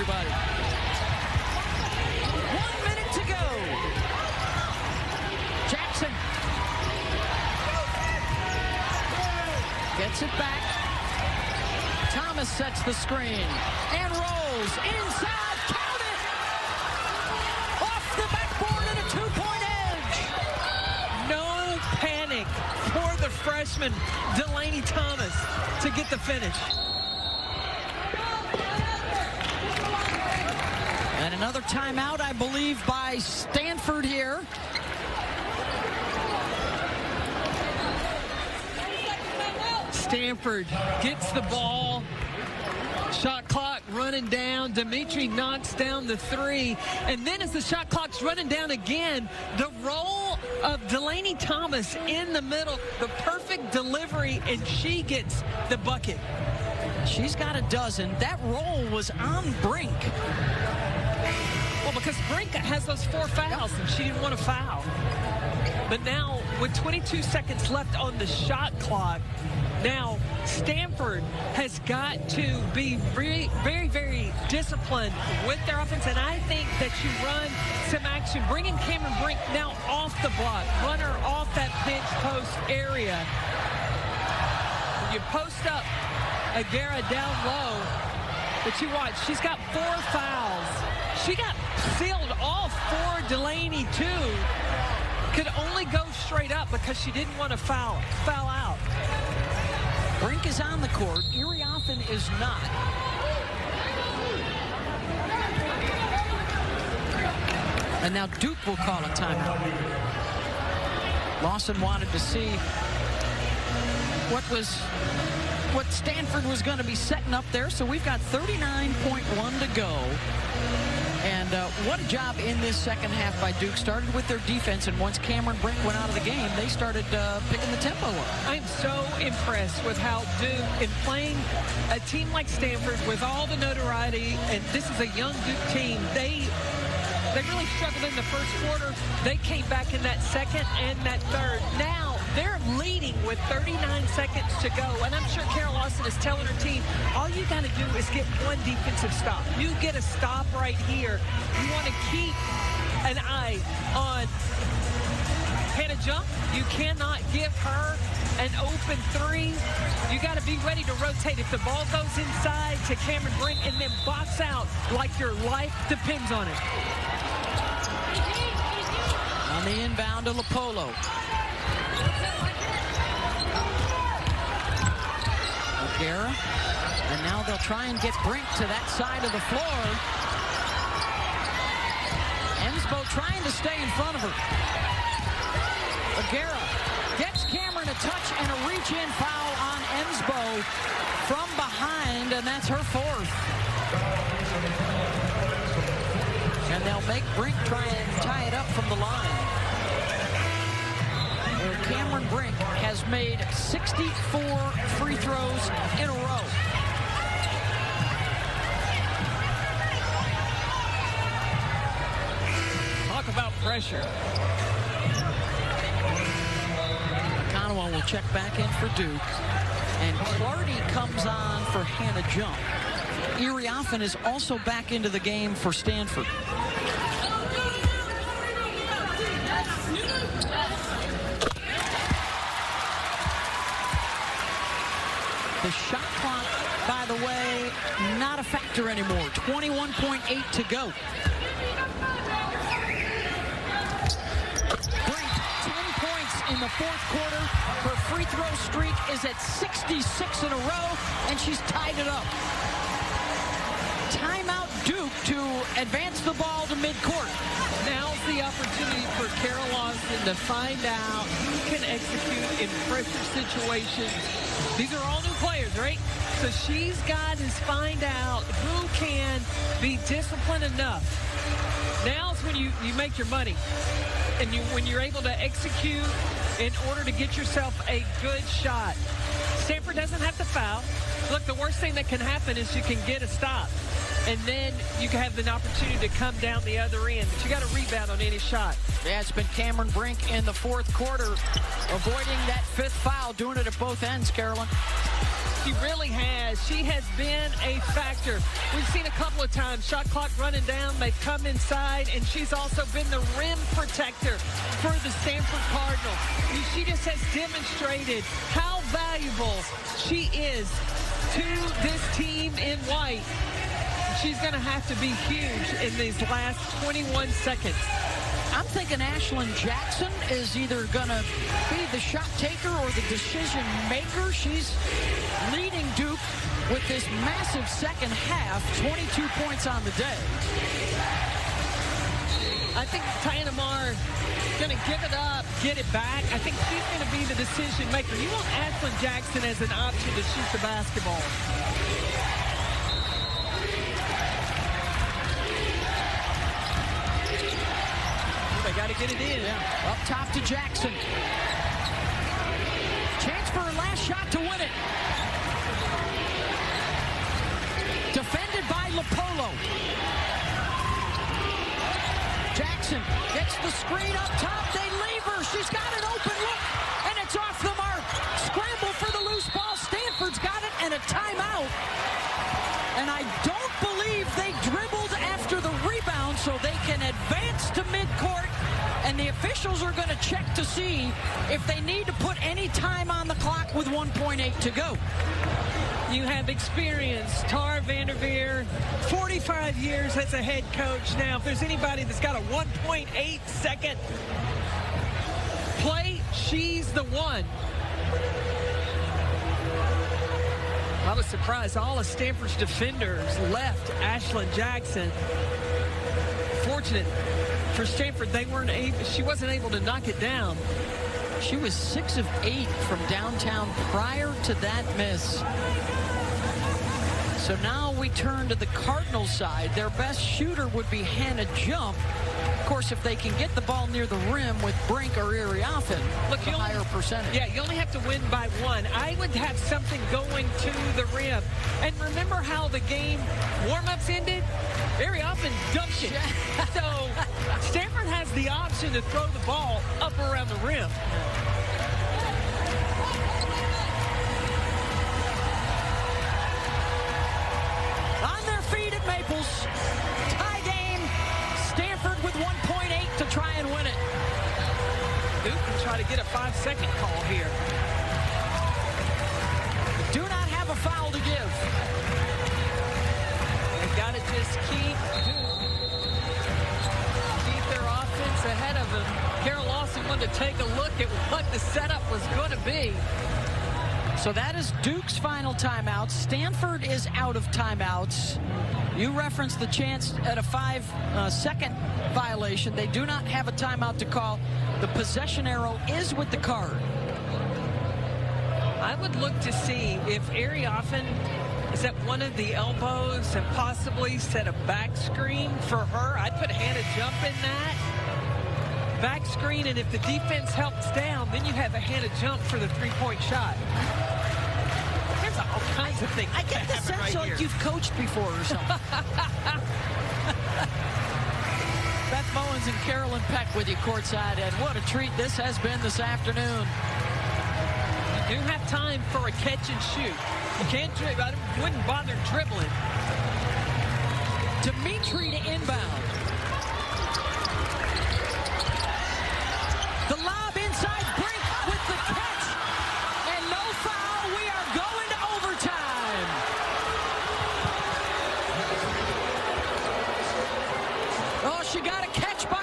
everybody. 1 minute to go. Jackson gets it back. Thomas sets the screen and rolls inside. Count it! Off the backboard and a two-point edge. No panic for the freshman, Delaney Thomas, to get the finish. And another timeout, I believe, by Stanford here. Stanford gets the ball. Shot clock running down. Dimitri knocks down the three. And then as the shot clock's running down again, the roll of Delaney Thomas in the middle, the perfect delivery, and she gets the bucket. She's got a dozen. That roll was on Brink. Well, because Brink has those 4 fouls, and she didn't want to foul. But now, with 22 seconds left on the shot clock, now Stanford has got to be very, very, very disciplined with their offense. And I think that you run some action, bringing Cameron Brink now off the block, run her off that bench post area. When you post up Aguera down low, but you watch, she's got 4 fouls. She got sealed off for Delaney, too. Could only go straight up because she didn't want to foul out. Brink is on the court. Iriothan is not. And now Duke will call a timeout. Lawson wanted to see what Stanford was going to be setting up there. So we've got 39.1 to go. And what a job in this second half by Duke. Started with their defense, and once Cameron Brink went out of the game, they started picking the tempo up. I'm so impressed with how Duke, in playing a team like Stanford with all the notoriety, and this is a young Duke team, they really struggled in the first quarter. They came back in that second and that third. Now they're leading with 39 seconds to go. And I'm sure Carol Lawson is telling her team, all you got to do is get one defensive stop. You get a stop right here. You want to keep an eye on Hannah Jump. You cannot give her an open three. You got to be ready to rotate. If the ball goes inside to Cameron Brink and then box out like your life depends on it. On the inbound to Lopolo. O'Gara. And now they'll try and get Brink to that side of the floor. Ensbo trying to stay in front of her. O'Gara gets Cameron a touch and a reach-in foul on Ensbo from behind, and that's her 4th. And they'll make Brink try and tie it up from the line. Where Cameron Brink has made 64 free throws in a row. Talk about pressure. Conwell will check back in for Duke. And Clardy comes on for Hannah Jump. Iriothan is also back into the game for Stanford. The shot clock, by the way, not a factor anymore. 21.8 to go. Brink, 10 points in the 4th quarter. Her free throw streak is at 66 in a row, and she's tied it up. Timeout Duke to advance the ball to midcourt. Now's the opportunity for Carol Lawson to find out who can execute in pressure situations. These are all new players, right? So she's got to find out who can be disciplined enough. Now's when you make your money. And when you're able to execute in order to get yourself a good shot. Stanford doesn't have to foul. Look, the worst thing that can happen is you can get a stop. And then you can have an opportunity to come down the other end. But you got to rebound on any shot. Yeah, it's been Cameron Brink in the 4th quarter, avoiding that 5th foul, doing it at both ends, Carolyn. She really has. She has been a factor. We've seen a couple of times, shot clock running down, they've come inside, and she's also been the rim protector for the Stanford Cardinal. She just has demonstrated how valuable she is to this team in white. She's going to have to be huge in these last 21 seconds. I'm thinking Ashlyn Jackson is either going to be the shot taker or the decision maker. She's leading Duke with this massive second half, 22 points on the day. I think Tiana Marr going to give it up, get it back. I think she's going to be the decision maker. You want Ashlyn Jackson as an option to shoot the basketball. They got to get it in. Yeah. Up top to Jackson. Chance for her last shot to win it. Defended by Lopolo. Jackson gets the screen up top. They leave her. She's got an open look, and it's off the mark. Scramble for the loose ball. Stanford's got it, and a timeout. And I don't believe they dribbled after the rebound, so they can advance to midcourt. And the officials are going to check to see if they need to put any time on the clock with 1.8 to go. You have experience. Tara Vanderveer, 45 years as a head coach. Now, if there's anybody that's got a 1.8 second play, she's the one. I was surprised all of Stanford's defenders left Ashlyn Jackson. Fortunate for Stanford, she wasn't able to knock it down. She was 6 of 8 from downtown prior to that miss. So now we turn to the Cardinal side. Their best shooter would be Hannah Jump. Of course, if they can get the ball near the rim with Brink or Iriafen, look, a higher percentage. Yeah, you only have to win by 1. I would have something going to the rim. And remember how the game warm-ups ended? Iriafen dumped it. So Stanford has the option to throw the ball up around the rim. On their feet at Maples. Tie game. Stanford with 1.8 to try and win it. Duke can try to get a 5-second call here. Do not have a foul to give. They've got to just keep their offense ahead of them. Carol Lawson wanted to take a look at what the setup was going to be. So that is Duke's final timeout. Stanford is out of timeouts. You referenced the chance at a 5-second violation. They do not have a timeout to call. The possession arrow is with the card. I would look to see if Iriafen is at one of the elbows and possibly set a back screen for her. I'd put Hannah Jump in that. Back screen, and if the defense helps down, then you have a Hannah Jump for the three-point shot. There's all kinds of things. I get the sense right like here. you've coached before or something. Beth Bowens and Carolyn Peck with you courtside, and what a treat this has been this afternoon. You do have time for a catch and shoot. You can't dribble. I wouldn't bother dribbling. Dimitri to inbound. The lob inside, Brink with the catch. And no foul. We are going to overtime. Oh, she got a catch by